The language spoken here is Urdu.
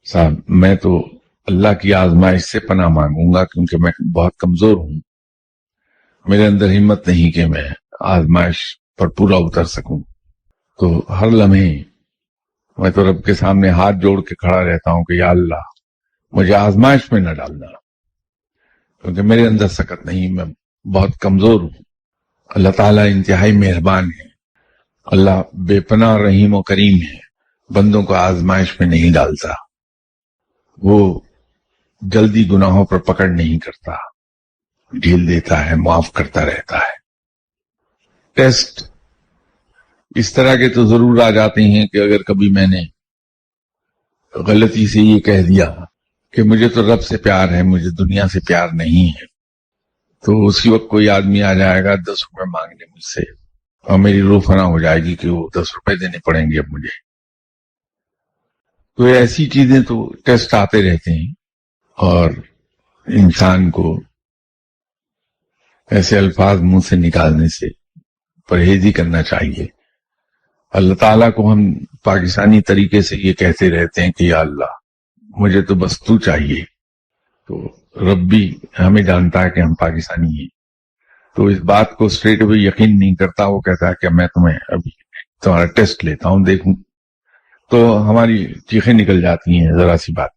صاحب میں تو اللہ کی آزمائش سے پناہ مانگوں گا، کیونکہ میں بہت کمزور ہوں. میرے اندر ہمت نہیں کہ میں آزمائش پر پورا اتر سکوں. تو ہر لمحے میں تو رب کے سامنے ہاتھ جوڑ کے کھڑا رہتا ہوں کہ یا اللہ مجھے آزمائش میں نہ ڈالنا، کیونکہ میرے اندر سکت نہیں، میں بہت کمزور ہوں. اللہ تعالیٰ انتہائی مہربان ہے، اللہ بے پناہ رحیم و کریم ہے، بندوں کو آزمائش میں نہیں ڈالتا. وہ جلدی گناہوں پر پکڑ نہیں کرتا، ڈھیل دیتا ہے، معاف کرتا رہتا ہے. ٹیسٹ اس طرح کے تو ضرور آ جاتے ہیں کہ اگر کبھی میں نے غلطی سے یہ کہہ دیا کہ مجھے تو رب سے پیار ہے، مجھے دنیا سے پیار نہیں ہے، تو اسی وقت کوئی آدمی آ جائے گا 10 روپے مانگنے مجھ سے، اور میری روح فنا ہو جائے گی کہ وہ 10 روپے دینے پڑیں گے اب مجھے. تو ایسی چیزیں تو ٹیسٹ آتے رہتے ہیں، اور انسان کو ایسے الفاظ منہ سے نکالنے سے پرہیز ہی کرنا چاہیے. اللہ تعالیٰ کو ہم پاکستانی طریقے سے یہ کہتے رہتے ہیں کہ یا اللہ مجھے تو بس تو چاہیے. تو رب بھی ہمیں جانتا ہے کہ ہم پاکستانی ہیں، تو اس بات کو اسٹریٹ اوے یقین نہیں کرتا. وہ کہتا ہے کہ میں تمہیں ابھی تمہارا ٹیسٹ لیتا ہوں، دیکھوں. تو ہماری چیخیں نکل جاتی ہیں ذرا سی بات